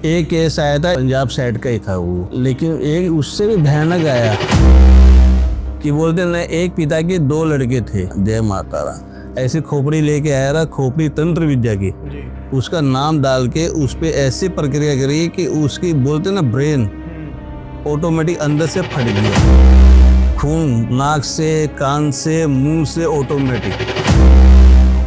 एक केस आया था पंजाब साइड का ही था वो, लेकिन एक उससे भी भयानक आया कि बोलते ना एक पिता के दो लड़के थे। जय माता रा ऐसी खोपड़ी लेके आया रहा, खोपड़ी तंत्र विद्या की, उसका नाम डाल के उस पे ऐसी प्रक्रिया करी कि उसकी बोलते ना ब्रेन ऑटोमेटिक अंदर से फट गया, खून नाक से कान से मुंह से ऑटोमेटिक।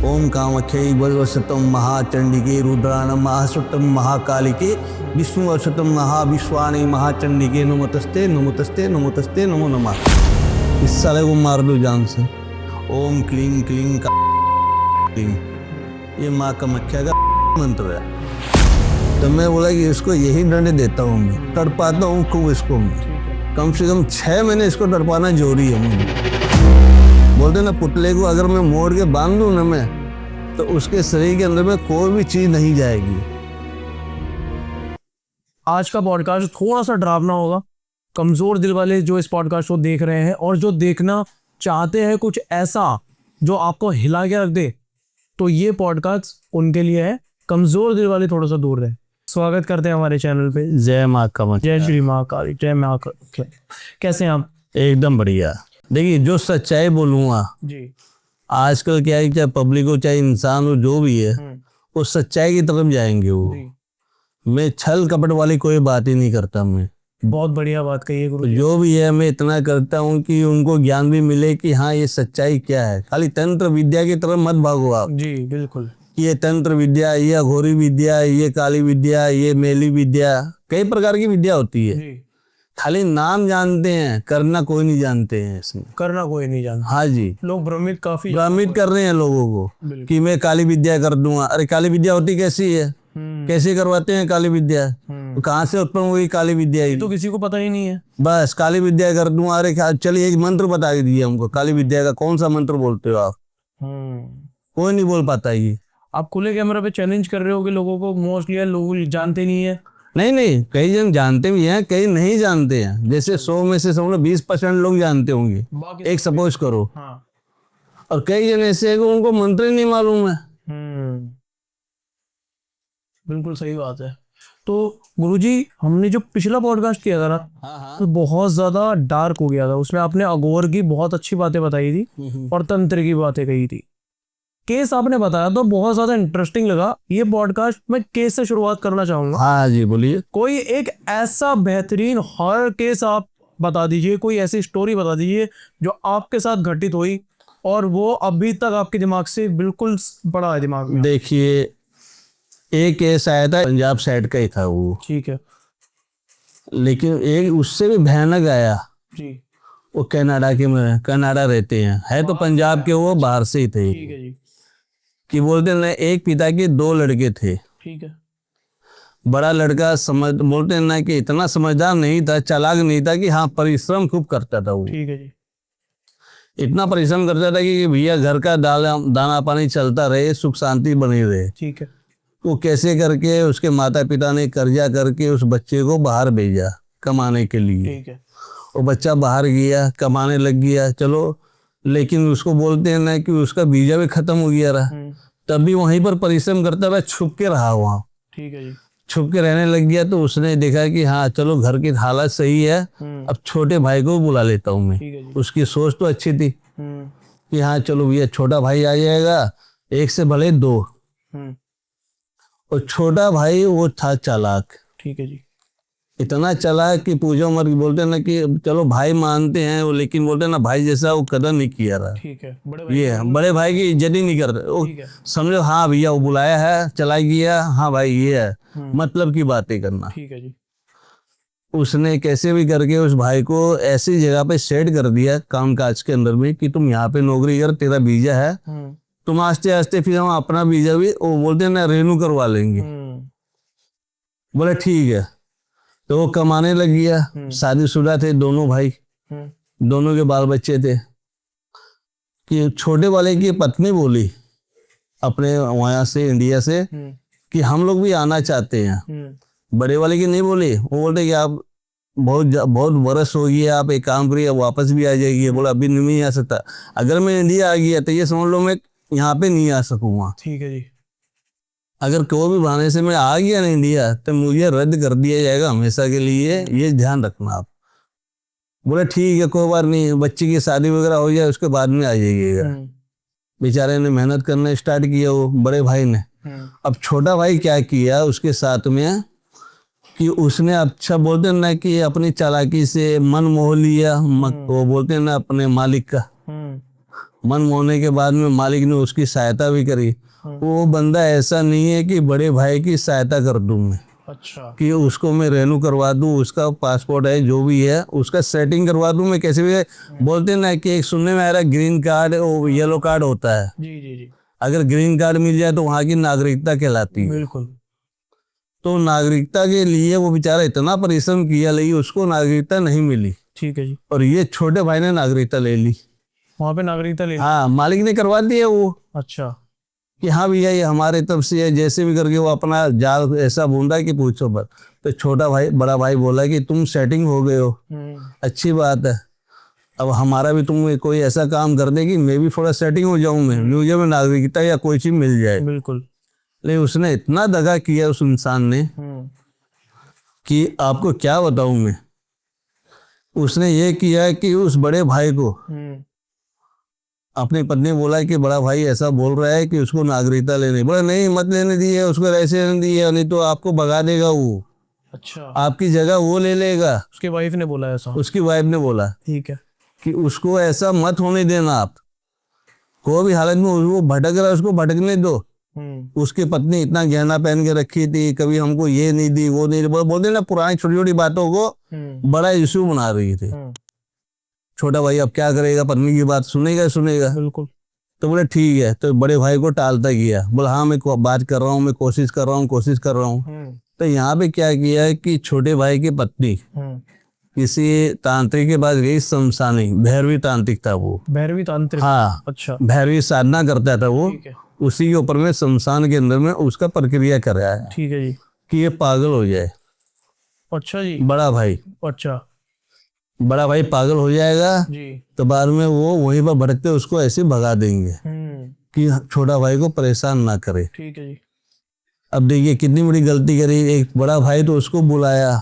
ओम कामाख्यै वज्रवशतम महाचंडिके रुद्राणम महासुतम महाकालिके विष्णुवशतम महाविश्वाणी महाचंडिके नमोतस्ते नमोतस्ते नमोतस्ते नमो नमः। इस साले को मार दो जान से। ओम क्लीं क्लीं क्लीं, ये माँ कामाख्या का मंत्र है। तो मैं बोला कि इसको यही दंड देता हूँ, मैं तड़पाता हूँ खूब इसको, मैं कम से कम 6 महीने इसको तड़पाना जरूरी है। मुझे बोलते ना पुतले को अगर मैं मोड़ के बांध दूं ना मैं, तो उसके शरीर के अंदर में कोई भी चीज नहीं जाएगी। आज का पॉडकास्ट थोड़ा सा डरावना होगा। कमजोर दिल वाले जो इस पॉडकास्ट को देख रहे हैं और जो देखना चाहते हैं कुछ ऐसा जो आपको हिला के रख दे, तो ये पॉडकास्ट उनके लिए है। कमजोर दिल वाले थोड़ा सा दूर रहे। स्वागत करते हैं हमारे चैनल पे। जय माँ कामाख्या, जय श्री माँ काली, जय माँ काली। कैसे हैं आप? एकदम बढ़िया। देखिए जो सच्चाई बोलूँगा जी, आजकल क्या है, चाहे पब्लिक हो चाहे इंसान हो, जो भी है वो सच्चाई की तरफ जाएंगे। वो मैं छल कपट वाली कोई बात ही नहीं करता। मैं बहुत बढ़िया बात कही है गुरु जी। जो भी है मैं इतना करता हूँ कि उनको ज्ञान भी मिले कि हाँ ये सच्चाई क्या है। खाली तंत्र विद्या की तरफ मत भागो आप। जी बिल्कुल। ये तंत्र विद्या, ये अघोरी विद्या, ये काली विद्या, ये मेली विद्या, कई प्रकार की विद्या होती है। जी, खाली नाम जानते हैं, करना कोई नहीं जानते हैं इसमें। करना कोई नहीं जानता। हाँ जी, लोग भ्रमित काफी भ्रमित कर रहे हैं लोगों को कि मैं काली विद्या कर दूंगा। अरे काली विद्या होती कैसी है, कैसे करवाते हैं काली विद्या, तो कहाँ से उत्पन्न हुई काली विद्या? ही तो किसी को पता ही नहीं है। बस काली विद्या कर दूंगा। अरे चलिए एक मंत्र बता दीजिए हमको, काली विद्या का कौन सा मंत्र बोलते हो आप? कोई नहीं बोल पाता ये। आप खुले कैमरा पे चैलेंज कर रहे हो कि लोगों को मोस्टली लोग जानते नहीं है। नहीं, कई जन जानते भी हैं, कई नहीं जानते हैं। जैसे 100 में से समझ लो 20% लोग जानते होंगे, एक सपोज करो। हाँ। और कई जन ऐसे हैं कि उनको मंत्र ही नहीं मालूम है। बिल्कुल सही बात है। तो गुरुजी, हमने जो पिछला पॉडकास्ट किया था ना, तो बहुत ज्यादा डार्क हो गया था। उसमें आपने अघोर की बहुत अच्छी बातें बताई थी और तंत्र की बातें कही थी। केस आपने बताया तो बहुत ज्यादा इंटरेस्टिंग लगा। ये पॉडकास्ट मैं केस से शुरुआत करना चाहूंगा। हाँ जी बोलिए। कोई एक ऐसा बेहतरीन हॉरर केस आप बता दीजिए, कोई ऐसी स्टोरी बता दीजिए जो आपके साथ घटित हुई और वो अभी तक आपके दिमाग से बिल्कुल पड़ा है दिमाग में। देखिए एक केस आया था पंजाब साइड का ही था वो, ठीक है, लेकिन एक उससे भी भयानक आया। जी, वो कनाडा कनाडा रहते हैं, है तो पंजाब के, वो बाहर से ही थे। ठीक है जी, कि बोलते ना एक पिता के दो लड़के थे। ठीक है, बड़ा लड़का बोलते हैं ना कि इतना समझदार नहीं था, चालाक नहीं था, कि हाँ परिश्रम खूब करता था वो। ठीक है जी, इतना परिश्रम करता था कि भैया घर का दाना पानी चलता रहे, सुख शांति बनी रहे। ठीक है, वो कैसे करके उसके माता पिता ने कर्जा करके उस बच्चे को बाहर भेजा कमाने के लिए। ठीक है, वो बच्चा बाहर गया, कमाने लग गया, चलो। लेकिन उसको बोलते हैं ना कि उसका वीजा भी खत्म हो गया रहा, तब भी वहीं पर परिश्रम करता रहा, छुप के रहा वहाँ। ठीक है जी, छुप के रहने लग गया। तो उसने देखा कि हाँ चलो घर की हालत सही है, अब छोटे भाई को बुला लेता हूँ मैं। ठीक है जी, उसकी सोच तो अच्छी थी कि हाँ चलो भैया छोटा भाई आ जाएगा, एक से भले दो। और छोटा भाई वो था चालाक, ठीक है जी, इतना चालाक कि पूछो मत। बोलते ना कि चलो भाई मानते हैं वो, लेकिन बोलते ना भाई जैसा वो कदर नहीं किया रहा। ठीक है, बड़े भाई की इज्जत ही नहीं करते वो। समझो हाँ भैया वो बुलाया है, चला गया, हाँ भाई ये है, मतलब की बातें करना। ठीक है जी, उसने कैसे भी करके उस भाई को ऐसी जगह पे सेट कर दिया काम काज के अंदर में कि तुम यहाँ पे नौकरी कर, तेरा वीजा है, तुम आस्ते आस्ते फिर हम अपना वीजा भी वो बोलते हैं ना रेन्यू करवा लेंगे। बोले ठीक है। तो वो कमाने लग गया। शादीशुदा थे दोनों भाई, दोनों के बाल बच्चे थे। कि छोटे वाले की पत्नी बोली अपने वहां से इंडिया से कि हम लोग भी आना चाहते हैं। बड़े वाले की नहीं बोली, वो बोलते कि आप बहुत बरस हो गई है, आप एक काम करिए वापस भी आ जाइए। बोला अभी नहीं आ सकता, अगर मैं इंडिया आ गया तो ये समझ लो मैं यहाँ पे नहीं आ सकूंगा। ठीक है जी, अगर कोई भी बहाने से मैं आ गया ना इंडिया तो मुझे रद्द कर दिया जाएगा हमेशा के लिए, ये ध्यान रखना आप। बोले ठीक है कोई बात नहीं, बच्चे की शादी वगैरह हो जाए उसके बाद में आ जाइएगा। बेचारे ने मेहनत करना स्टार्ट किया वो बड़े भाई ने। अब छोटा भाई क्या किया उसके साथ में कि उसने अच्छा बोलते हैं ना कि अपनी चालाकी से मन मोह लिया, वो बोलते हैं ना अपने मालिक का मन मोहने के बाद में मालिक ने उसकी सहायता भी करी। वो बंदा ऐसा नहीं है कि बड़े भाई की सहायता कर दूं मैं, अच्छा कि उसको मैं रेनू करवा दूं, उसका पासपोर्ट है जो भी है उसका सेटिंग करवा दूं मैं कैसे भी। बोलते हैं ना कि एक सुनने में आ रहा है ग्रीन कार्ड और येलो कार्ड होता है, जी जी जी अगर ग्रीन कार्ड मिल जाए तो वहाँ की नागरिकता कहलाती है। बिल्कुल। तो नागरिकता के लिए वो बेचारा इतना परिश्रम किया, लेकिन उसको नागरिकता नहीं मिली। ठीक है जी। और ये छोटे भाई ने नागरिकता ले ली। वहाँ पे नागरिकता ले ली। हाँ, मालिक ने करवा दिया वो अच्छा कि हाँ भैया ये हमारे तरफ से है, जैसे भी करके वो अपना जाल ऐसा बूंदा कि पूछो पर। तो छोटा भाई बड़ा भाई बोला कि तुम सेटिंग हो गए हो, अच्छी बात है, अब हमारा भी तुम कोई ऐसा काम कर दे कि मैं भी थोड़ा सेटिंग हो जाऊं, मैं मुझे में नागरिकता या कोई चीज मिल जाए। बिल्कुल। लेकिन उसने इतना दगा किया उस इंसान ने कि आपको क्या बताऊं मैं। उसने ये किया कि उस बड़े भाई को अपनी पत्नी बोला कि बड़ा भाई ऐसा बोल रहा है कि उसको नागरिकता लेने, बोला नहीं मत लेने दिए उसको, ऐसे लेने दिए नहीं तो आपको भगा देगा वो, अच्छा आपकी जगह वो ले लेगा। उसके वाइफ ने बोला ऐसा। उसकी वाइफ ने बोला ठीक है। कि उसको ऐसा मत होने देना, आप कोई भी हालत में वो भटक रहा है उसको भटकने दो। उसकी पत्नी इतना गहना पहन के रखी थी, कभी हमको ये नहीं दी वो नहीं दी, बोलते ना पुरानी छोटी छोटी बातों को बड़ा इशू बना रही थी। छोटा भाई अब क्या करेगा, पत्नी की बात सुनेगा। बिल्कुल। तो बोले ठीक है, तो बड़े भाई को टालता गया, बोला हाँ मैं बात कर रहा हूँ, मैं कोशिश कर रहा हूँ। तो यहाँ पे क्या किया है कि छोटे भाई की पत्नी किसी तांत्रिक के पास गई, शमशानी भैरवी तांत्रिक था वो। भैरवी तांत्रिक। हाँ अच्छा भैरवी साधना करता था वो। ठीक है। उसी के ऊपर में शमशान के अंदर में उसका प्रक्रिया कर रहा है ठीक है जी। कि ये पागल हो जाए। अच्छा जी। बड़ा भाई पागल हो जाएगा जी। तो बाद में वो वहीं पर भटकते उसको ऐसे भगा देंगे कि छोटा भाई को परेशान ना करे। ठीक है जी। अब देखिए कितनी बड़ी गलती करी। एक बड़ा भाई तो उसको बुलाया,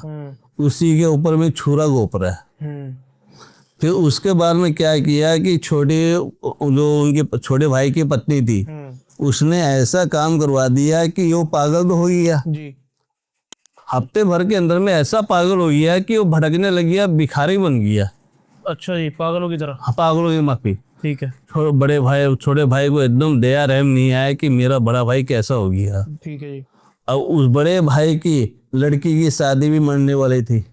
उसी के ऊपर में छुरा घोप रहा है। फिर उसके बाद में क्या किया कि जो उनके छोटे भाई की पत्नी थी उसने ऐसा काम करवा दिया कि वो पागल तो हो गया जी। हफ्ते भर के अंदर में, ऐसा पागल हो गया कि वो भटकने लग गया, भिखारी बन गया। अच्छा जी, पागलों की तरह। हाँ, पागलों की माफी। ठीक है। छोटे भाई को एकदम दया रहम नहीं आया कि मेरा बड़ा भाई कैसा हो गया। ठीक है जी। अब उस बड़े भाई की लड़की की शादी भी मरने वाली थी,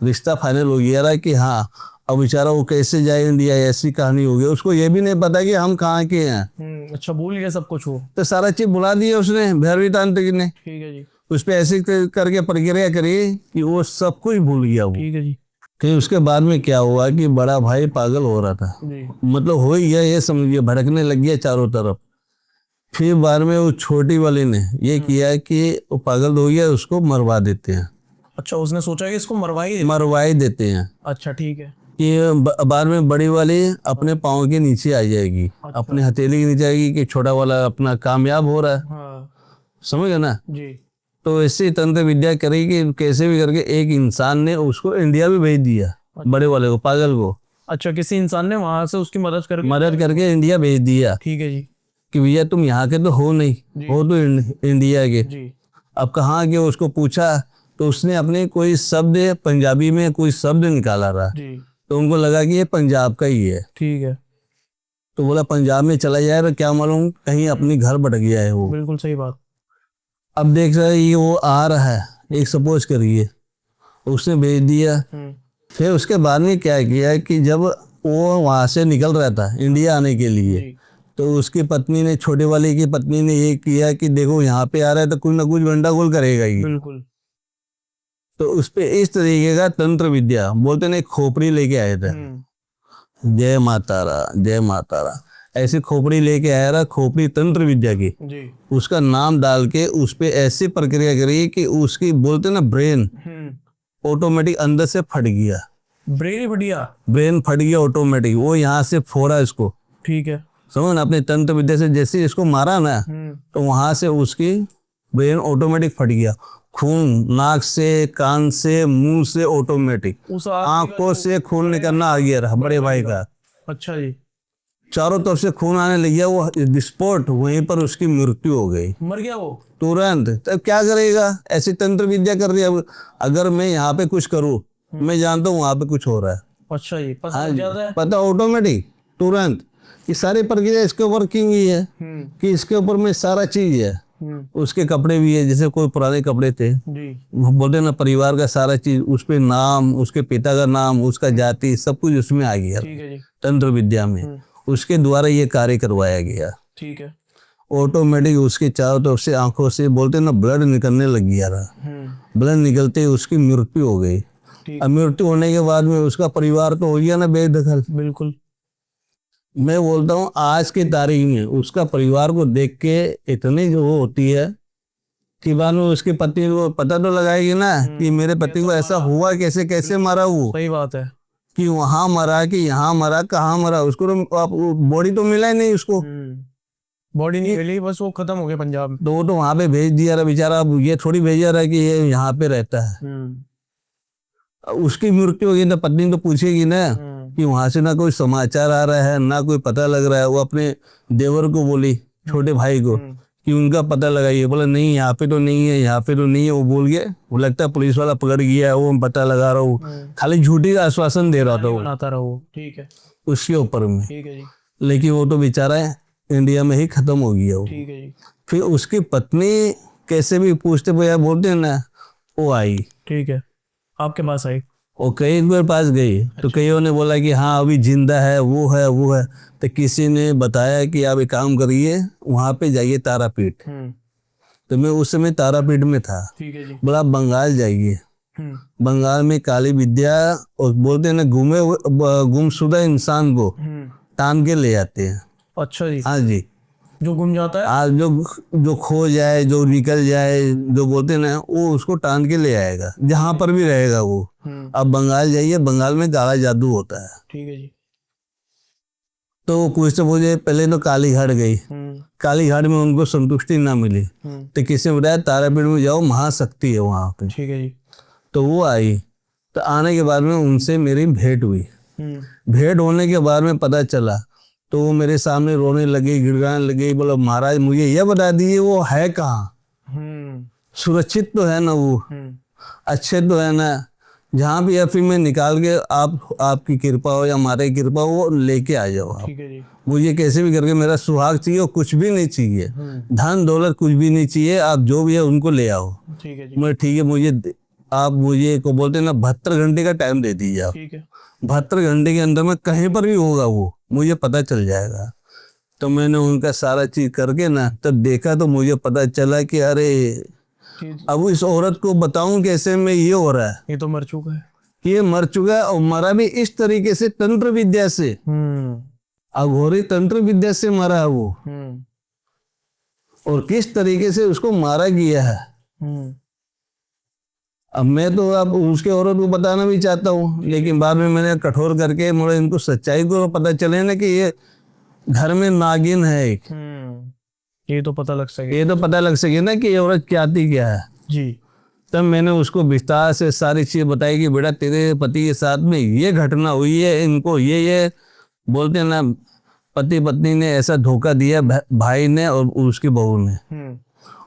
रिश्ता फाइनल हो गया था कि हाँ अब बेचारा वो कैसे जाए इंडिया, ऐसी कहानी हो गई। उसको ये भी नहीं पता कि हम कहाँ के हैं। अच्छा भूल गया सब कुछ वो। तो सारा चीज बुला दिया उसने भैरवी तांत्रिक ने। ठीक है जी। उस पर ऐसे करके प्रक्रिया करी कि वो सब कुछ भूल गया वो। ठीक है जी। कि उसके बाद में क्या हुआ कि बड़ा भाई पागल हो रहा था, मतलब हो ही गया, ये समझिए भड़कने लग गया चारों तरफ। फिर बाद में वो छोटी वाली ने ये किया कि वो पागल हो गया, उसको मरवा देते हैं। अच्छा उसने सोचा कि इसको मरवा ही देते हैं। अच्छा ठीक है। कि बाद में बड़ी वाली अपने पाँव के नीचे आ जाएगी। अच्छा। अपने हथेली के नीचे आएगी कि छोटा वाला अपना कामयाब हो रहा है। हाँ। समझ गए ना जी। तो ऐसी तंत्र विद्या करी कि कैसे भी करके एक इंसान ने उसको इंडिया भी भेज दिया। अच्छा। बड़े वाले को, पागल को। अच्छा किसी इंसान ने वहां से उसकी मदद करके इंडिया भेज दिया। ठीक है जी। कि भैया तुम यहाँ के तो हो नहीं, हो तो इंडिया के जी। अब कहाँ के, उसको पूछा तो उसने अपने कोई शब्द पंजाबी में कोई शब्द निकाला रहा जी। तो उनको लगा कि ये पंजाब का ही है। ठीक है। तो बोला पंजाब में चला जाए तो क्या मालूम कहीं अपनी घर भटक गया है वो। बिल्कुल सही बात। अब देख रहे वो आ रहा है, एक सपोज करिए उसने भेज दिया। फिर उसके बाद में क्या किया कि जब वो वहां से निकल रहा था इंडिया आने के लिए तो उसकी पत्नी ने, छोटे वाले की पत्नी ने ये किया कि देखो यहाँ पे आ रहा है तो कुछ ना कुछ गंडागोल करेगा ही। बिल्कुल। तो उस पे इस तरीके का तंत्र विद्या बोलते ने खोपड़ी लेके आए थे। जय माता रा ऐसी खोपड़ी लेके आया रहा, खोपड़ी तंत्र विद्या की जी। उसका नाम डाल के उस पे ऐसी प्रक्रिया करी कि उसकी बोलते ना ब्रेन ऑटोमेटिक अंदर से फट गया। ब्रेन फट गया। ब्रेन फट गया ऑटोमेटिक, वो यहाँ से फोड़ा इसको। ठीक है। समझ ना, अपने तंत्र विद्या से जैसे इसको मारा ना, तो वहां से उसकी ब्रेन ऑटोमेटिक फट गया। खून नाक से, कान से, मुंह से ऑटोमेटिक, उस आदमी का आंखों से खून निकलना आ गया रहा बड़े भाई का। अच्छा जी, चारों तरफ से खून आने लग गया, वो विस्फोट, वहीं पर उसकी मृत्यु हो गई मर गया वो। तुरंत। तब क्या करेगा, ऐसी तंत्र विद्या कर रही है। अब अगर मैं यहाँ पे कुछ करूँ, मैं जानता हूँ वहां पे कुछ हो रहा है। अच्छा जी, पता हाँ लग जी, जाता है। पता तुरंत तुरंत। ये सारी प्रक्रिया इसके वर्किंग ही है कि इसके ऊपर में सारा चीज है। उसके कपड़े भी है, जैसे कोई पुराने कपड़े थे, जी वो बोलते ना, परिवार का सारा चीज, उस पे नाम, उसके पिता का नाम, उसका जाति, सब कुछ उसमें आ गया ठीक है जी, तंत्र विद्या में। उसके द्वारा ये कार्य करवाया गया। ठीक है। ऑटोमेटिक उसके चारों तरफ से, आंखों से, बोलते ना, ब्लड निकलने लग गया रहा। ब्लड निकलते ही उसकी मृत्यु हो गई। ठीक। अब मृत्यु होने के बाद में उसका परिवार तो हो गया ना बेदखल। बिल्कुल। मैं बोलता हूँ आज की तारीख में उसका परिवार को देख के इतनी जो वो होती है कि मानो उसके पति को पता तो लगाएगी ना कि मेरे पति को ऐसा हुआ कैसे, कैसे मरा वो, सही बात है। कि वहां मरा कि यहाँ मरा, कहाँ मरा, उसको तो बॉडी तो मिला ही नहीं उसको। बॉडी नहीं मिली, बस वो खत्म हो गया पंजाब में। तो वो तो वहां पे भेज दिया रहा बेचारा। अब ये थोड़ी भेजा रहा कि ये यहाँ पे रहता है। उसकी मृत्यु होगी तो पत्नी तो पूछेगी ना कि वहां से ना कोई समाचार आ रहा है, ना कोई पता लग रहा है। वो अपने देवर को बोली, छोटे भाई को, कि उनका पता लगाइए। बोला नहीं, यहाँ पे तो नहीं है, यहाँ पे तो नहीं है। वो बोल गया, वो लगता है पुलिस वाला पकड़ गया है, वो पता लगा रहा हूँ। खाली झूठी का आश्वासन दे रहा था वो, बनाता रहा वो। ठीक है, उसके ऊपर में। ठीक है जी, लेकिन वो तो बेचारा इंडिया में ही खत्म हो गया वो। ठीक है जी, फिर उसकी पत्नी कैसे भी पूछते भैया बोलते हैं ना, वो आई, ठीक है, आपके पास आई। वो कई बार पास गई। तो कईयों ने बोला कि हाँ अभी जिंदा है, वो है, वो है। तो किसी ने बताया कि आप एक काम करिए, वहां पे जाइए तारापीठ। तो मैं उस समय तारापीठ में था। ठीक है जी। बोला बंगाल जाइए, बंगाल में काली विद्या, और बोलते हैं ना, गुमशुदा इंसान को तान के ले आते हैं। अच्छा जी, हाँ जी, जो गुम जाता है। आज जो खो जाए, जो निकल जाए, जो बोलते हैं ना, वो उसको टान के ले आएगा, जहां पर भी रहेगा वो। अब बंगाल जाइए, बंगाल में काला जादू होता है। ठीक है जी। तो वो पूछते मुझे, पहले तो कालीघाट गई, कालीघाट में उनको संतुष्टि ना मिली, तो किसी ने बताया तारापीठ में जाओ, महाशक्ति है वहां पे। ठीक है जी। तो वो आई। तो आने के बाद में उनसे मेरी भेंट हुई। भेंट होने के बाद में पता चला, तो वो मेरे सामने रोने लगी, गिड़गिड़ाने लगी। बोला महाराज मुझे यह बता दीजिए वो है कहाँ, सुरक्षित तो है ना वो, अच्छे तो है ना, जहाँ भी है फिर मैं निकाल के आपकी कृपा हो या हमारी कृपा हो, वो लेके आ जाओ आप। ठीक है जी। मुझे कैसे भी करके मेरा सुहाग चाहिए, और कुछ भी नहीं चाहिए, धन दौलत कुछ भी नहीं चाहिए, आप जो भी है उनको ले आओ। ठीक है जी। मैं ठीक है, आप मुझे को बोलते ना 72 घंटे का टाइम दे दीजिए आप। ठीक है। 72 घंटे के अंदर में कहीं पर भी होगा वो, मुझे पता चल जाएगा। तो मैंने उनका सारा चीज करके ना तब देखा, तो मुझे पता चला कि अरे अब इस औरत को बताऊं कैसे मैं, ये हो रहा है, ये तो मर चुका है। ये मर चुका है, और मरा भी इस तरीके से, तंत्र विद्या से, अघोरी तंत्र विद्या से मरा है वो। और किस तरीके से उसको मारा गया है, अब मैं तो अब उसके औरत को बताना भी चाहता हूँ, लेकिन बाद में मैंने कठोर करके मुझे इनको सच्चाई को पता चले ना कि ये घर में नागिन है एक। ये तो पता लग सके, ये तो पता लग सके ना कि ये औरत क्या थी, क्या है जी। तब मैंने उसको विस्तार से सारी चीज बताई कि बेटा तेरे पति के साथ में ये घटना हुई है, इनको ये बोलते हैं ना, पति पत्नी ने ऐसा धोखा दिया, भाई ने और उसकी बहू ने,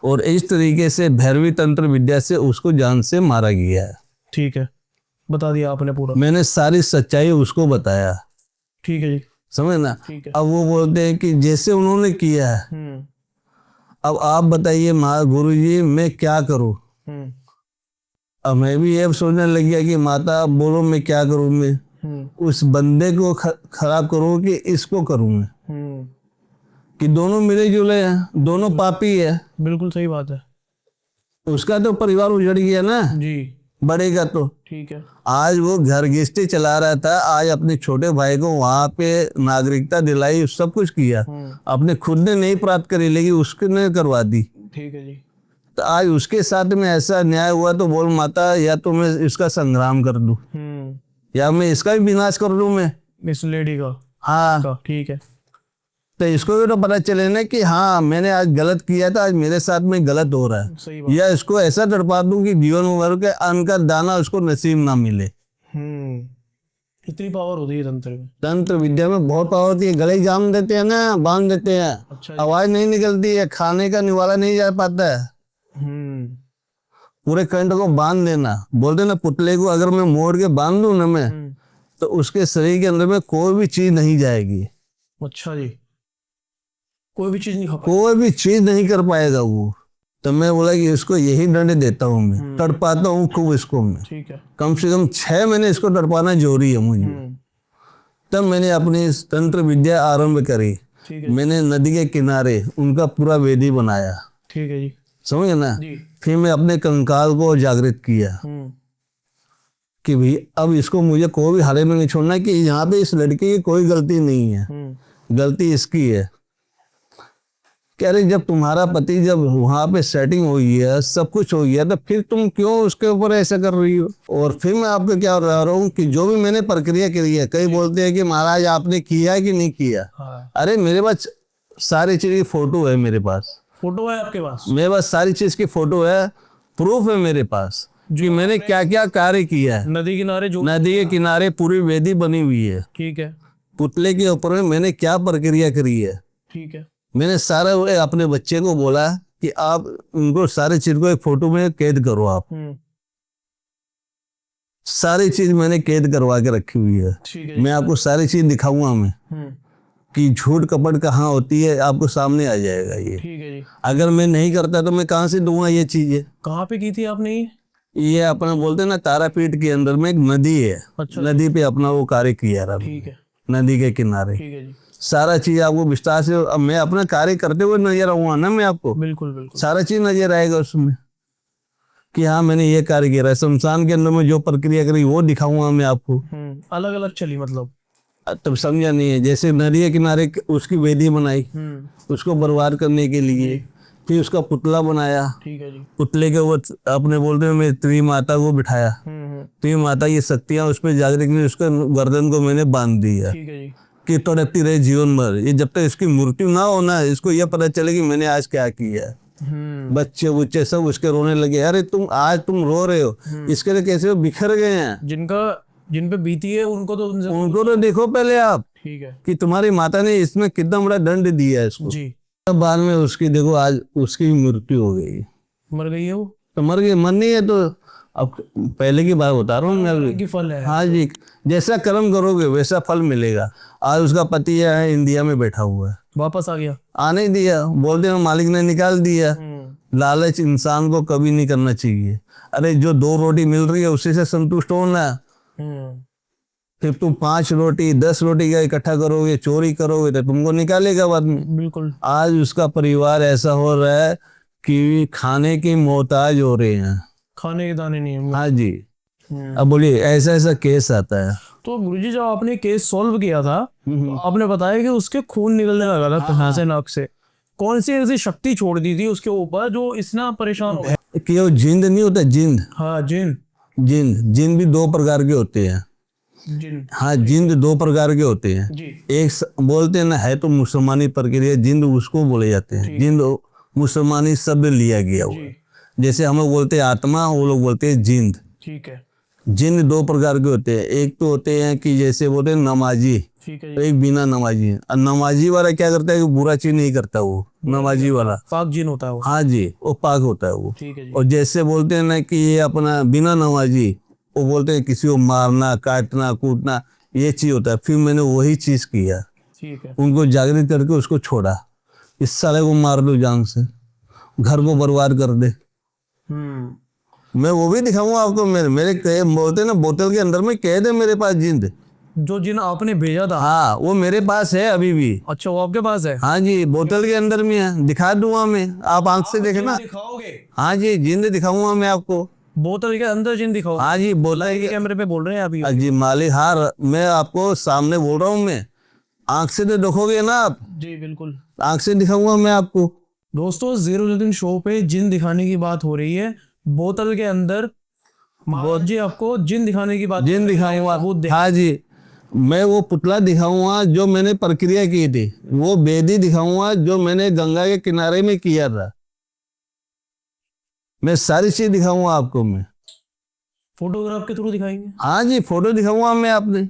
और इस तरीके से भैरवी तंत्र विद्या से उसको जान से मारा गया है। ठीक है, बता दिया आपने पूरा। मैंने सारी सच्चाई उसको बताया। ठीक है जी। समझ ना। ठीक है। अब वो बोलते हैं कि जैसे उन्होंने किया है, अब आप बताइए गुरु जी मैं क्या करूं। अब मैं भी ये सोचने लग गया कि माता अब बोलो मैं क्या करूं, मैं उस बंदे को खराब करूं कि इसको करूं मैं, कि दोनों मिले जुले हैं, दोनों पापी है। बिल्कुल सही बात है। उसका तो परिवार उजड़ गया ना जी। बड़े का तो। ठीक है। आज वो घर गृहस्थी चला रहा था, आज अपने छोटे भाई को वहां पे नागरिकता दिलाई, सब कुछ किया, अपने खुद ने नहीं प्राप्त करी, लेकिन उसने करवा दी। ठीक है जी। तो आज उसके साथ में ऐसा न्याय हुआ, तो बोल माता या तो मैं इसका संग्राम कर दूं, या मैं इसका भी विनाश कर दूं मैं, इस लेडी का। हाँ। ठीक है। तो इसको भी तो पता चले ना कि हाँ मैंने आज गलत किया था, आज मेरे साथ में गलत हो रहा है, सही बात। या इसको ऐसा तड़पा दूं कि जीवन भर के अन्न का दाना उसको नसीब ना मिले। इतनी पावर होती है तंत्र में। तंत्र विद्या में बहुत पावर होती है। गले जाम देते हैं ना, बांध देते हैं, अच्छा। आवाज नहीं निकलती है, खाने का निवाला नहीं जा पाता है, पूरे कंठ को बांध देना। बोलते ना पुतले को अगर मैं मोड़ के बांध दूं ना मैं, तो उसके शरीर के अंदर में कोई भी चीज नहीं जाएगी। अच्छा जी, कोई भी चीज नहीं खा कोई भी चीज नहीं कर पाएगा वो। तो मैं बोला कि इसको यही दंड देता हूँ, मैं तड़पाता हूँ खूब इसको मैं। ठीक है। कम से कम 6 महीने इसको तड़पाना जरूरी है मुझे। तब मैंने अपनी इस तंत्र विद्या आरंभ करी। ठीक है। मैंने नदी के किनारे उनका पूरा वेदी बनाया, ठीक है जी। समझ ना। जी। फिर मैं अपने कंकाल को जागृत किया कि भाई अब इसको मुझे कोई भी हाले में नहीं छोड़ना, कि यहाँ पे इस लड़की की कोई गलती नहीं है, गलती इसकी है। कह रहे जब तुम्हारा पति जब वहां पे सेटिंग हुई है, सब कुछ हो गया, तो फिर तुम क्यों उसके ऊपर ऐसा कर रही हो। और फिर मैं आपको क्या बता रहा हूँ कि जो भी मैंने प्रक्रिया करी है, कई बोलते हैं कि महाराज आपने किया कि नहीं किया। हाँ। अरे मेरे पास सारी चीज की फोटो है, मेरे पास फोटो है आपके पास? मेरे पास सारी चीज की फोटो है, प्रूफ है मेरे पास कि मैंने क्या क्या कार्य किया है। नदी किनारे जो नदी के किनारे पूरी वेदी बनी हुई है, ठीक है। पुतले के ऊपर में मैंने क्या प्रक्रिया करी है। ठीक है। मैंने सारा अपने बच्चे को बोला कि आप उनको सारे चीज को एक फोटो में कैद करो। आप सारी चीज मैंने कैद करवा के रखी हुई है। ठीक है। मैं आपको सारी चीज दिखाऊंगा मैं कि झूठ कपट कहाँ होती है, आपको सामने आ जाएगा ये। ठीक है जी। अगर मैं नहीं करता तो मैं कहाँ से दूंगा ये चीजें। कहाँ पे की थी आपने ये अपना बोलते हैं ना तारापीठ के अंदर में एक नदी है। अच्छा। नदी पे अपना वो कार्य किया रहा। ठीक है। नदी के किनारे ठीक है जी। सारा चीज आपको विस्तार से, अब मैं अपना कार्य करते हुए नजर आऊंगा ना मैं आपको, बिल्कुल बिल्कुल सारा चीज नजर आएगा उसमें कि हाँ मैंने ये कार्य किया है। शमशान के अंदर में जो प्रक्रिया करी वो दिखाऊंगा मैं आपको। अलग अलग चली मतलब? तब समझा नहीं है। जैसे नदी के किनारे उसकी वेदी बनाई उसको बर्बाद करने के लिए, फिर उसका पुतला बनाया। ठीक है जी। पुतले के वो अपने बोलते हैं मैं त्रि माता को बिठाया। त्रि माता ये शक्तियां उस पर जागृत की, उसका गर्दन को मैंने बांध दिया। ठीक है जी। कि तड़पती रहे जीवन भर, ये जब तक इसकी मृत्यु ना होना, इसको ये पता चले कि मैंने आज क्या किया है। बच्चे बुच्चे सब उसके रोने लगे, अरे तुम आज तुम रो रहे हो, इसके लिए कैसे वो बिखर गए हैं। जिन पे बीती है उनको तो देखो पहले आप। ठीक है। कि तुम्हारी माता ने इसमें कितना बड़ा दंड दिया है इसको जी। तब बाद में उसकी देखो आज उसकी मृत्यु हो गई। मर गई है वो? तो मर गई, मरनी है तो अब पहले की बात बता रहा हूँ मैं की फल है। हाँ जी, जैसा कर्म करोगे वैसा फल मिलेगा। आज उसका पति है इंडिया में बैठा हुआ है, वापस आ गया? आने ही दिया, बोलते हैं मालिक ने निकाल दिया। लालच इंसान को कभी नहीं करना चाहिए। अरे जो 2 रोटी मिल रही है उसी से संतुष्ट होना। फिर तुम 5 रोटी 10 रोटी का इकट्ठा करोगे, चोरी करोगे तो तुमको निकालेगा बाद में। बिल्कुल। आज उसका परिवार ऐसा हो रहा है कि खाने की मोहताज हो रहे हैं, खाने के दाने नहीं है। हाँ जी। अब बोलिए ऐसा ऐसा केस आता है। तो गुरुजी जब आपने केस सॉल्व किया था तो आपने बताया कि उसके खून निकलने लगा था कहाँ से, नाक से। कौन सी ऐसी शक्ति छोड़ दी थी उसके ऊपर जो इतना परेशान हो गया? कि वो जिंद नहीं होता, जिंद। हाँ जिन। जिंद भी 2 प्रकार के होते हैं। जिन। हाँ जिंद 2 प्रकार के होते हैं। जी। एक बोलते हैं ना, है तो मुसलमानी प्रक्रिया, जिंद उसको बोले जाते हैं। जिंद मुसलमानी शब्द लिया गया हुआ। जैसे हम लोग बोलते हैं आत्मा, वो लोग बोलते हैं जिंद। ठीक है। जिन 2 प्रकार के होते हैं। एक तो होते हैं कि जैसे बोलते हैं नमाजी, ठीक है। एक बिना नमाजी। और नमाजी वाला क्या करता है कि बुरा चीज नहीं करता वो, नमाजी वाला पाक जिन होता है वो। हाँ जी, वो पाक होता है वो। ठीक है जी। और जैसे बोलते हैं ना कि ये अपना बिना नमाजी, वो बोलते हैं किसी को मारना काटना कूटना, ये चीज होता है। फिर मैंने वही चीज किया, ठीक है। उनको जागृत करके उसको छोड़ा। इस साले को मार दो जान से, घर को बर्बाद कर दे। मैं वो भी दिखाऊंगा आपको। मेरे बोलते हैं ना बोतल के अंदर में कैद है मेरे पास जिंद। जो जिन आपने भेजा था? हाँ वो मेरे पास है अभी भी। अच्छा वो आपके पास है? हाँ जी, बोतल के अंदर में है, दिखा दूंगा मैं, आप आंख से देखना। दिखाओगे? हाँ जी, जिंद दिखाऊंगा मैं आपको। बोतल के अंदर जिन दिखाओ? हाँ जी, बोतल के कैमरे पे बोल रहे हैं अभी? हाँ जी मालिक, हाँ मैं आपको सामने बोल रहा हूँ। मैं आंख से तो देखोगे ना आप? जी बिल्कुल, आंख से दिखाऊंगा मैं आपको। दोस्तों ज़ीरोलुद्दीन शो पे जिन दिखाने की बात हो रही है। बोतल के अंदर जी आपको जिन दिखाने की बात, जिन दिखाऊंगा। वो हाँ जी, मैं वो पुतला दिखाऊंगा जो मैंने प्रक्रिया की थी, वो बेदी दिखाऊंगा जो मैंने गंगा के किनारे में किया था। मैं सारी चीज दिखाऊंगा आपको मैं। फोटोग्राफ के थ्रू दिखाएंगे? हाँ जी, फोटो दिखाऊंगा मैं आपने।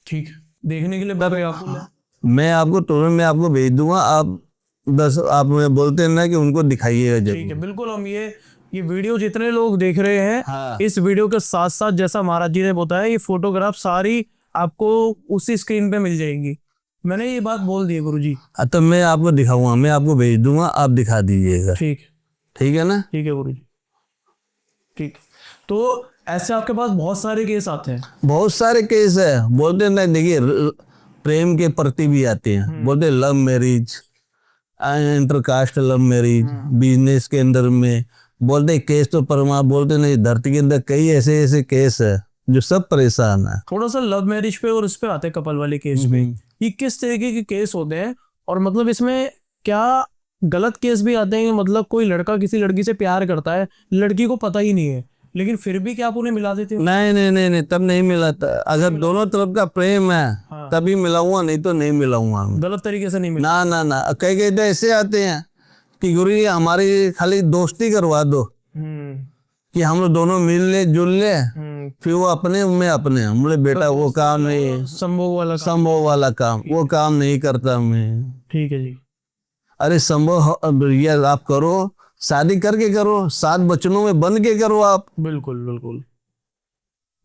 ठीक है, देखने के लिए आपको मैं आपको तुरंत मैं आपको भेज दूंगा। आप बस आप मुझे बोलते हैं ना कि उनको दिखाइएगा ठीक जरूर। है, बिल्कुल। हम ये वीडियो जितने लोग देख रहे हैं, हाँ। इस वीडियो के साथ साथ जैसा महाराज जी ने बताया, ये फोटोग्राफ सारी आपको उसी स्क्रीन पे मिल जाएंगी। मैंने ये बात बोल दी है गुरुजी। तो मैं आपको दिखाऊंगा, मैं आपको भेज दूंगा, आप दिखा दीजिएगा। ठीक है, ठीक है ना? ठीक है गुरुजी, ठीक। तो ऐसे आपके पास बहुत सारे केस आते हैं? बहुत सारे केस है। बोलते हैं ना, देखिए प्रेम के प्रति भी आते हैं। बोलते हैं love marriage, intercaste love marriage, business के अंदर में बोलते हैं केस तो परमा। बोलते नहीं, धरती के अंदर कई ऐसे ऐसे केस है जो सब परेशान है। थोड़ा सा लव मैरिज पे और इस पे आते हैं, कपल वाले केस पे। ये किस तरीके के केस होते हैं, और मतलब इसमें क्या गलत केस भी आते हैं? मतलब कोई लड़का किसी लड़की से प्यार करता है, लड़की को पता ही नहीं है, लेकिन फिर भी क्या आप उन्हें मिला देते हो? नहीं नहीं नहीं नहीं, तब नहीं मिलाता। अगर दोनों तरफ का प्रेम है हाँ। तभी मिलाऊंगा, नहीं तो नहीं मिलाऊंगा। गलत तरीके से नहीं मिला? ना ना ना, कई कई तो ऐसे आते हैं कि गुरु जी हमारी खाली दोस्ती करवा दो, कि हम लोग दोनों मिल ले जुल ले, फिर वो अपने में अपने। हम बोले बेटा वो काम नहीं, संभव वाला काम वो काम नहीं करता मैं। ठीक है जी। अरे संभव ये आप करो, शादी करके करो, 7 बचनों में बंध के करो आप। बिल्कुल बिल्कुल,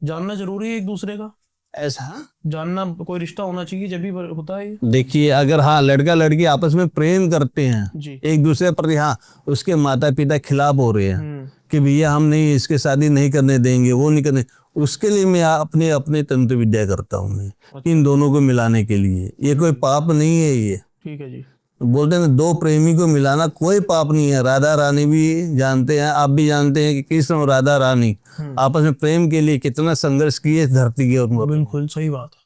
जानना जरूरी है एक दूसरे का। ऐसा जानना, कोई रिश्ता होना चाहिए जब भी होता है ये। देखिए, अगर हाँ लड़का लड़की आपस में प्रेम करते हैं जी। एक दूसरे पर, हाँ उसके माता पिता खिलाफ हो रहे हैं कि भैया हम नहीं इसके शादी नहीं करने देंगे, वो नहीं करने, उसके लिए मैं अपने अपने तंत्र विद्या करता हूँ मैं, इन दोनों को मिलाने के लिए। ये कोई पाप नहीं है ये। ठीक है जी। बोलते हैं दो प्रेमी को मिलाना कोई पाप नहीं है। राधा रानी भी जानते हैं, आप भी जानते हैं कि कृष्ण और राधा रानी आपस में प्रेम के लिए कितना संघर्ष किए इस धरती के ऊपर। बिल्कुल सही बात है।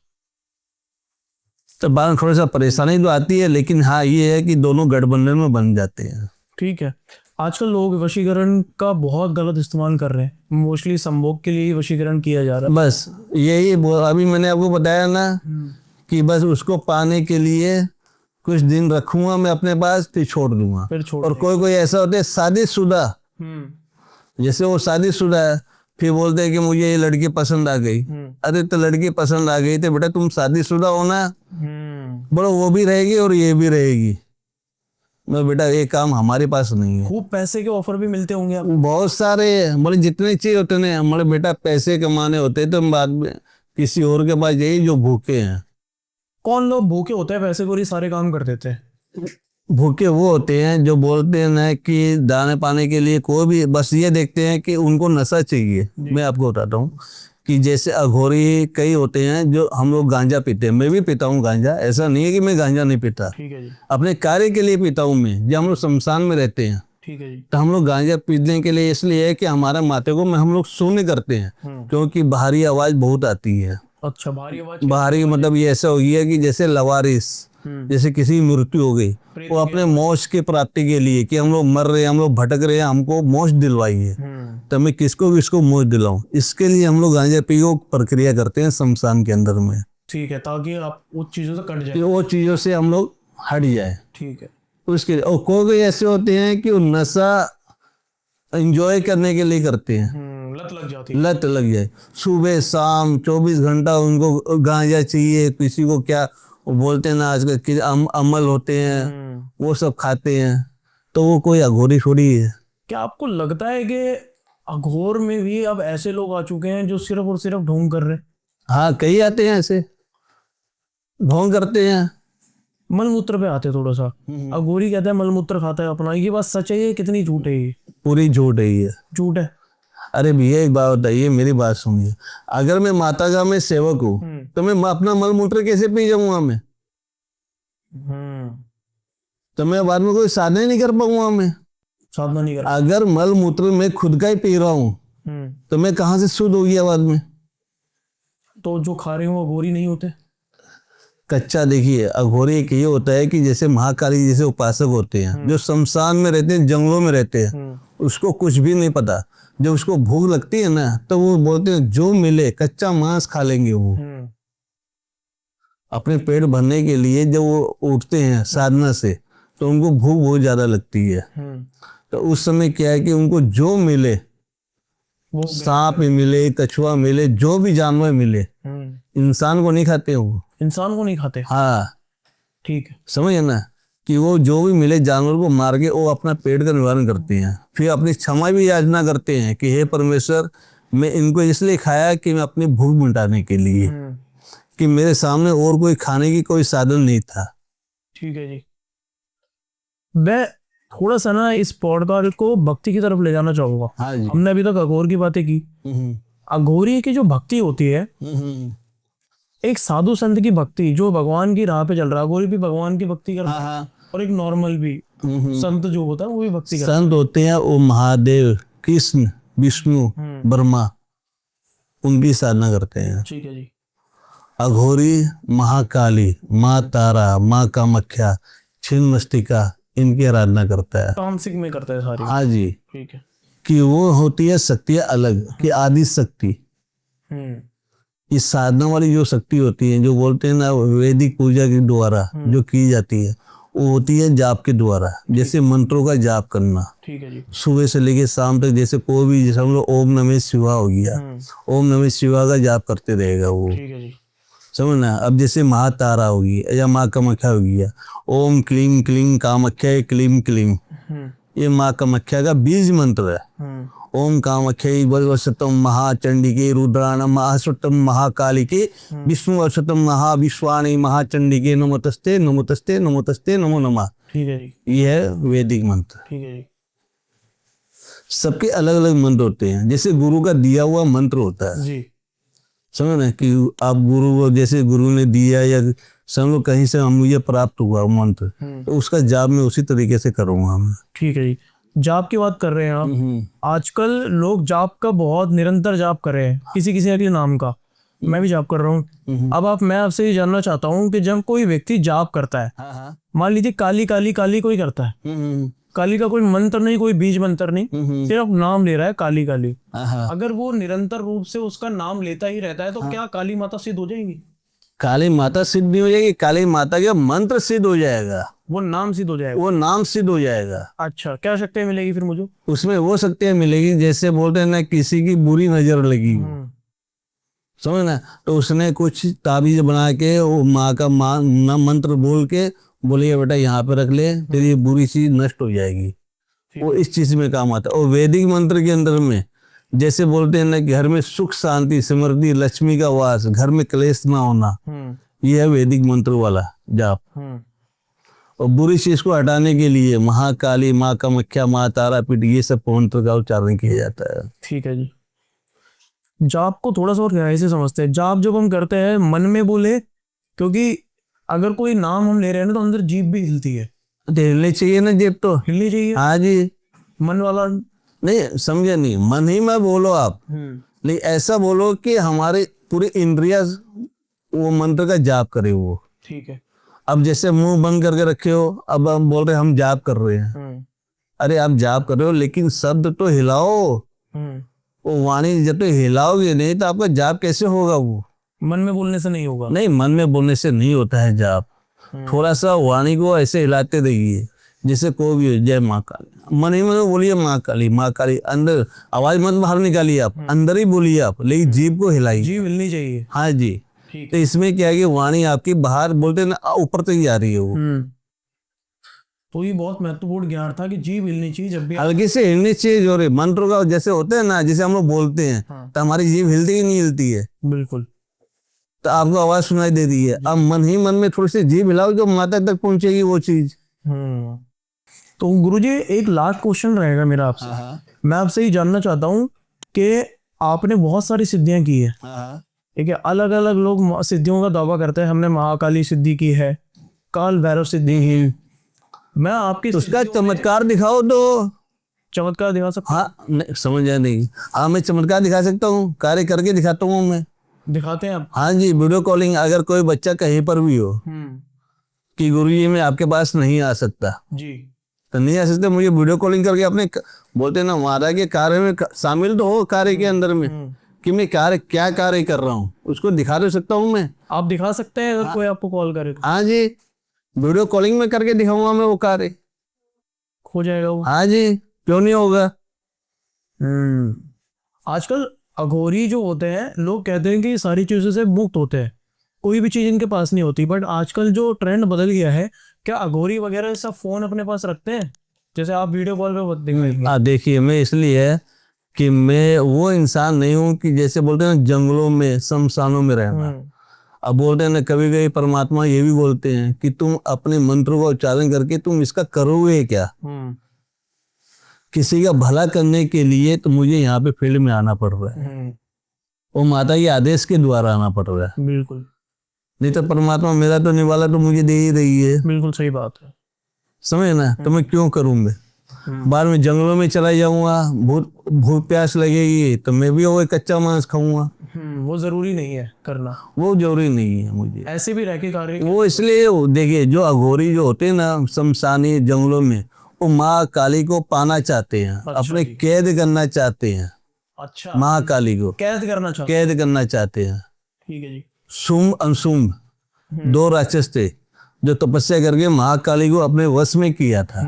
तो बाद में थोड़ा सा परेशानी तो आती है, लेकिन हाँ ये है कि दोनों गठबंधन में बन जाते हैं। ठीक है। आजकल लोग वशीकरण का बहुत गलत इस्तेमाल कर रहे हैं, मोस्टली संभोग के लिए ही वशीकरण किया जा रहा है। बस यही अभी मैंने आपको बताया ना कि बस उसको पाने के लिए कुछ दिन रखूंगा मैं अपने पास, फिर छोड़ दूंगा। और कोई कोई ऐसा होता है शादीशुदा, जैसे वो शादीशुदा है, फिर बोलते हैं कि मुझे ये लड़की पसंद आ गई। अरे तो लड़की पसंद आ गई तो बेटा तुम शादीशुदा हो ना, बोलो वो भी रहेगी और ये भी रहेगी। मैं बेटा ये काम हमारे पास नहीं है। खूब पैसे के ऑफर भी मिलते होंगे आपको? बहुत सारे, बोले जितने चाहिए होते हैं। हमारे बेटा पैसे कमाने होते तो हम बाद में किसी और के पास जाइए जो भूखे हैं। कौन लोग भूखे होते हैं पैसे को ये सारे काम कर देते हैं? भूखे वो होते हैं जो बोलते हैं ना कि दाने पाने के लिए कोई भी बस ये देखते हैं कि उनको नशा चाहिए। मैं आपको बताता हूँ कि जैसे अघोरी कई होते हैं जो हम लोग गांजा पीते हैं। मैं भी पीता हूँ गांजा, ऐसा नहीं है कि मैं गांजा नहीं पीता। ठीक है जी। अपने कार्य के लिए पीता हूँ मैं, जब हम लोग शमशान में रहते हैं। ठीक है जी। तो हम लोग गांजा पीने के लिए इसलिए है कि हमारा माथे को हम लोग शून्य करते हैं, क्योंकि बाहरी आवाज बहुत आती है। अच्छा, भारी आवाज? बाहरी मतलब ये ऐसा हो गया कि जैसे लवारिस, जैसे किसी की मृत्यु हो गई, वो अपने मोक्ष की प्राप्ति के लिए कि हम लोग मर रहे हैं, हम लोग भटक रहे हैं, हमको मोक्ष दिलवाइए, तो मैं किसको किसको मोक्ष दिलाऊं, इसके लिए हम लोग गांजा पी को प्रक्रिया करते हैं शमशान के अंदर में। ठीक है, ताकि आप उस चीजों से कट जाए, वो चीजों से हम लोग हट जाए। ठीक है। उसके और कोई ऐसे होते हैं कि वो नशा एंजॉय करने के लिए करते हैं। लत लग जाती है। लत लग जाए, सुबह शाम 24 घंटा उनको गांजा चाहिए। किसी को क्या वो बोलते हैं ना आजकल कि अमल होते हैं, वो सब खाते हैं। तो वो कोई अघोरी थोड़ी है। क्या आपको लगता है कि अघोर में भी अब ऐसे लोग आ चुके हैं जो सिर्फ और सिर्फ ढोंग कर रहे हैं? हाँ, कई आते हैं ऐसे, ढोंग करते हैं। मलमूत्र पे आते थोड़ा सा। अघोरी कहता है मलमूत्र खाता है अपना, ये बात सच है ये कितनी झूठ है? ये पूरी झूठ है ये। झूठ है? अरे भैया एक बात बताइए, मेरी बात सुनिए। अगर मैं माता का मैं सेवक हूँ तो मैं अपना मलमूत्र कैसे पी जाऊंगा मैं? तो मैं बाद में कोई साधना नहीं कर पाऊंगा। मैं साधना नहीं कर, अगर मलमूत्र मैं खुद का ही पी रहा हूँ तो मैं कहाँ से शुद्ध हो गया बाद में? तो जो खा रहे हो वो अघोरी नहीं होते? कच्चा देखिए, अघोरी एक ये होता है कि जैसे महाकाली जैसे उपासक होते हैं जो शमशान में रहते हैं, जंगलों में रहते हैं, उसको कुछ भी नहीं पता। जब उसको भूख लगती है ना तो वो बोलते हैं जो मिले कच्चा मांस खा लेंगे वो। अपने पेट भरने के लिए जब वो उठते हैं साधना से तो उनको भूख बहुत ज्यादा लगती है। तो उस समय क्या है कि उनको जो मिले, वो सांप मिले, कछुआ मिले, जो भी जानवर मिले, इंसान को नहीं खाते वो। इंसान को नहीं खाते। हाँ, ठीक है। समझ है ना, कि वो जो भी मिले जानवर को मार के वो अपना पेट का निवारण करते हैं। फिर अपनी क्षमा भी याचना करते हैं कि हे परमेश्वर, मैं इनको इसलिए खाया कि मैं अपनी भूख मिटाने के लिए, कि मेरे सामने और कोई खाने की कोई साधन नहीं था। ठीक है जी। मैं थोड़ा सा ना इस पॉडकास्ट को भक्ति की तरफ ले जाना चाहूंगा। हाँ जी। हमने अभी तक अघोर की बातें की। अघोरी की जो भक्ति होती है, एक साधु संत की भक्ति जो भगवान की राह पे चल रहा है, अघोरी भी भगवान की भक्ति कर रहा है, और एक नॉर्मल भी संत जो होता है वो भी भक्ति करता है। संत होते हैं वो महादेव, कृष्ण, विष्णु, ब्रह्मा, उनकी साधना करते हैं। ठीक है जी। अघोरी महाकाली, माँ तारा, माँ कामाख्या, छिन्नमस्तिका, इनकी आराधना करता है। तामसिक में करता है सारी। हाँ जी, ठीक है। कि वो होती है शक्तियाँ अलग, कि आदि शक्ति। इस साधना वाली जो शक्ति होती है, जो बोलते हैं ना वैदिक पूजा के द्वारा जो की जाती है, वो होती है जाप के द्वारा। जैसे मंत्रों का जाप करना। ठीक है जी। सुबह से लेके शाम तक, जैसे कोई भी, जैसे हम लोग ओम नमः शिवाय हो गया, ओम नमः शिवाय का जाप करते रहेगा वो। ठीक है जी। समझना। अब जैसे महातारा होगी या माँ कामाख्या हो गया, ओम क्लीम क्लीम कामाख्या क्लीम क्लीम, ये माँ कामाख्या का बीज मंत्र है। ओम कामाख्या वशतम महाचंडिके रुद्राणम महासुतम महाकालिके विष्णु वशतम महाविश्वाणी महाचंडिके नमोतस्ते नमोतस्ते नमोतस्ते नमो नमः। ठीक है जी। ये है वैदिक मंत्र। ठीक है जी। सबके अलग अलग मंत्र होते हैं। जैसे गुरु का दिया हुआ मंत्र होता है जी। समझ ना, कि आप गुरु को, जैसे गुरु ने दिया या समझ कहीं से हम मुझे प्राप्त हुआ मंत्र, तो उसका जाप मैं उसी तरीके से करूंगा मैं। ठीक है जी। जाप की बात कर रहे हैं आप। आजकल लोग जाप का बहुत निरंतर जाप कर रहे हैं, किसी किसी के नाम का। मैं भी जाप कर रहा हूँ। अब मैं आपसे ये जानना चाहता हूँ कि जब कोई व्यक्ति जाप करता है, मान लीजिए काली काली काली कोई करता है, काली का कोई मंत्र नहीं, कोई बीज मंत्र नहीं, सिर्फ नाम ले रहा है काली काली, अगर वो निरंतर रूप से उसका नाम लेता ही रहता है तो क्या काली माता सिद्ध हो जाएंगी? काली माता सिद्ध नहीं हो जाएगी, काली माता का मंत्र सिद्ध हो जाएगा, वो नाम सिद्ध हो जाएगा। वो नाम सिद्ध हो जाएगा। अच्छा, क्या शक्तियाँ मिलेगी फिर मुझे उसमें? वो शक्तियाँ मिलेगी जैसे बोलते हैं ना, किसी की बुरी नजर लगी, समझ ना, तो उसने कुछ ताबीज बना के वो माँ का मंत्र बोल के बोलिए बेटा यहाँ पे रख ले, तेरी ये बुरी चीज नष्ट हो जाएगी। वो इस चीज में काम आता है। और वैदिक मंत्र के अंदर में जैसे बोलते हैं ना, घर में सुख शांति समृद्धि लक्ष्मी का वास, घर में क्लेश ना होना, ये है वैदिक मंत्र वाला जाप। और बुरी चीज को हटाने के लिए महाकाली, माँ कामाख्या, माँ तारापीठ, ये सब मंत्र का उच्चारण किया जाता है। ठीक है जी। जाप को थोड़ा सा और गहराई से समझते हैं। जाप जब हम करते हैं मन में बोले, क्योंकि अगर कोई नाम हम ले रहे हैं ना तो अंदर जीभ भी हिलती है। हिलनी चाहिए ना जीभ, तो हिलनी चाहिए। हाँ जी। मन वाला नहीं समझे, नहीं मन ही में बोलो आप, नहीं ऐसा बोलो कि हमारे पूरे इंद्रिया वो मंत्र का जाप करे वो। ठीक है। अब जैसे मुंह बंद करके रखे हो, अब हम बोल रहे हम जाप कर रहे हैं, अरे आप जाप कर रहे हो लेकिन शब्द तो हिलाओ। वो वाणी जब तो हिलाओगे नहीं तो आपका जाप कैसे होगा? वो मन में बोलने से नहीं होगा। नहीं, मन में बोलने से नहीं होता है जाप। थोड़ा सा वाणी को ऐसे हिलाते रहिए, जैसे कोई भी हो, जय माँ काली, मन ही मन बोलिए माँ काली माँ काली, अंदर आवाज मत बाहर निकालिए आप, अंदर ही बोलिए आप, लेकिन जीभ को हिलाइए। जीभ हिलनी चाहिए। हाँ जी। तो इसमें क्या है कि वाणी आपकी बाहर बोलते ना ऊपर तक जा रही है वो। तो ये बहुत महत्वपूर्ण ज्ञान था कि जीभ हिलनी चाहिए जब भी हल्की से हिलनी चाहिए। जो मंत्र का जैसे होते हैं ना, जैसे हम लोग बोलते हैं तो हमारी जीभ हिलती ही नहीं हिलती है। बिल्कुल। तो आपको आवाज सुनाई दे रही है, अब मन ही मन में थोड़ी सी जीभ हिलाओ, जो माता तक पहुंचेगी वो चीज। तो गुरुजी एक लास्ट क्वेश्चन रहेगा मेरा आपसे। मैं आपसे ये जानना चाहता हूँ कि आपने बहुत सारी सिद्धियां की है, ठीक है, अलग अलग लोग सिद्धियों का दावा करते हैं। हमने महाकाली सिद्धि की है, काल भैरव सिद्धि की। मैं आपकी उसका चमत्कार दिखाओ तो। चमत्कार दिखा सकता? हाँ, नहीं समझ आया नहीं। हाँ, मैं चमत्कार दिखा सकता हूँ, कार्य करके दिखाता हूँ मैं। दिखाते हैं आप? हाँ जी, वीडियो कॉलिंग। अगर कोई बच्चा कहीं पर भी हो कि गुरुजी मैं आपके पास नहीं आ सकता जी, तो नहीं आ सकते, मुझे वीडियो कॉलिंग करके अपने बोलते ना महाराज के कार्य में शामिल तो हो, कार्य के अंदर में कि मैं क्या कार्य कर रहा हूँ, उसको दिखा तो सकता हूँ मैं। आप दिखा सकते हैं अगर कोई आपको कॉल करे तो? हाँ जी, वीडियो कॉलिंग में करके दिखाऊंगा मैं वो कार्य। हो जाएगा वो। हाँ जी, क्यों नहीं होगा। आजकल अघोरी जो होते हैं, लोग कहते हैं कि ये सारी चीजों से मुक्त होते हैं, कोई भी चीज इनके पास नहीं होती, बट आजकल जो ट्रेंड बदल गया है, क्या अघोरी वगैरह सब फोन अपने पास रखते हैं? जैसे आप वीडियो कॉल पे दिखाएंगे। देखिए, मैं इसलिए कि मैं वो इंसान नहीं हूँ कि जैसे बोलते हैं ना, जंगलों में शमशानों में रहना। अब बोलते हैं ना, कभी कभी परमात्मा ये भी बोलते हैं कि तुम अपने मंत्रों का उच्चारण करके तुम इसका करोगे क्या। किसी का भला करने के लिए तो मुझे यहाँ पे फील्ड में आना पड़ रहा है, वो माता के आदेश के द्वारा आना पड़ रहा है। बिल्कुल, नहीं तो परमात्मा मेरा तो निवाला तो मुझे दे ही रही है। बिल्कुल सही बात है। समझ ना, तो मैं क्यों करूँगा। बाद में जंगलों में चला जाऊंगा, भूख प्यास लगेगी तो मैं भी वो कच्चा मांस खाऊंगा। वो जरूरी नहीं है करना, वो जरूरी नहीं है मुझे। ऐसे भी रह के कार्य। वो इसलिए देखिए, जो अघोरी जो होते हैं ना शमशानी जंगलों में, वो माँ काली को पाना चाहते हैं, अपने जी। कैद करना चाहते हैं। अच्छा, माँ काली को कैद करना चाहते कैद करना चाहते हैं। ठीक है जी। शुंभ अनशुंभ दो राक्षस थे जो तपस्या करके महाकाली को अपने वश में किया था,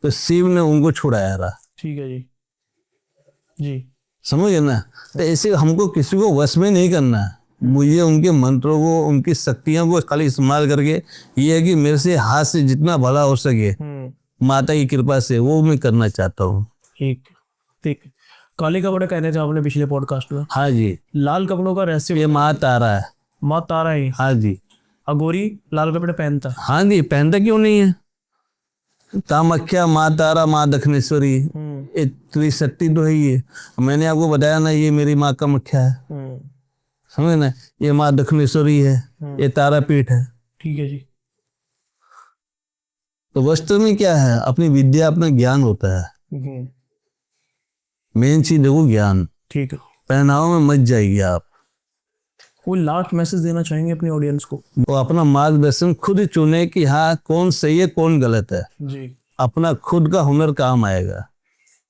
तो शिव ने उनको छुड़ाया रहा। ठीक है जी। जी, समझे ना। तो ऐसे हमको किसी को वश में नहीं करना है, मुझे उनके मंत्रों को, उनकी शक्तियों को खाली इस्तेमाल करके ये है कि मेरे से हाथ से जितना भला हो सके माता की कृपा से वो मैं करना चाहता हूँ। ठीक ठीक। काले कपड़े पहने थे आपने पिछले पॉडकास्ट में। हाँ जी, लाल कपड़ों का रहस्य। ये माँ तारा है। माँ तारा है। हाँ जी। अघोरी लाल कपड़े पहनता। हाँ जी, पहनता क्यों नहीं है। कामाख्या, माँ तारा, माँ दक्षिणेश्वरी, ये त्रिशक्ति तो है ये। मैंने आपको बताया ना, ये मेरी माँ कामाख्या है, समझे ना। ये माँ दक्षिणेश्वरी है, ये तारापीठ है। ठीक है जी। तो वस्त्र में क्या है, अपनी विद्या, अपना ज्ञान होता है। मेन चीज देखो ज्ञान। ठीक है। पहनावा में मत जाइए आप। कोई लास्ट मैसेज देना चाहेंगे अपनी ऑडियंस को? वो अपना मार्गदर्शन खुद ही चुने कि हाँ कौन सही है कौन गलत है। जी। अपना खुद का हुनर काम आएगा।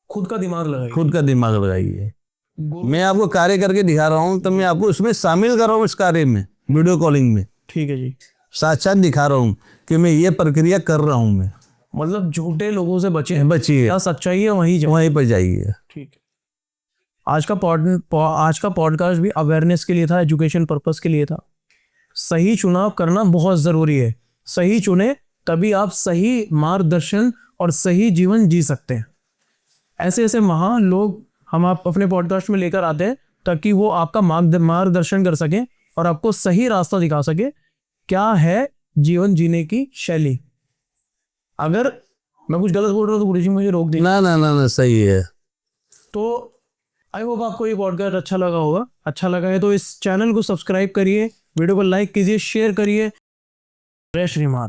खुद का दिमाग लगाइए। खुद का दिमाग लगाइए। मैं आपको कार्य करके दिखा रहा हूँ, तो मैं आपको उसमें शामिल कर रहा हूँ, इस कार्य में, वीडियो कॉलिंग में ठीक है जी। साक्षात दिखा रहा हूँ कि मैं ये प्रक्रिया कर रहा हूँ। मैं मतलब झूठे लोगों से बचिए, बचिए, क्या सच्चाई है वहीं पर जाइए। ठीक है। आज का पॉडकास्ट भी अवेयरनेस के लिए था, एजुकेशन पर्पस के लिए था। सही चुनाव करना बहुत ज़रूरी है। सही चुने तभी आप सही मार्गदर्शन और सही जीवन जी सकते हैं। ऐसे ऐसे महान लोग हम आप अपने पॉडकास्ट में लेकर आते हैं ताकि वो आपका मार्गदर्शन कर सकें और आपको सही रास्ता दिखा सके, क्या है जीवन जीने की शैली। अगर मैं कुछ गलत बोल रहा हूँ तो गुरुजी मुझे रोक दीजिए। ना ना ना ना, सही है। तो आई होप आपको ये पॉडकास्ट अच्छा लगा होगा। अच्छा लगा है तो इस चैनल को सब्सक्राइब करिए, वीडियो को लाइक कीजिए, शेयर करिए। जय श्री माता।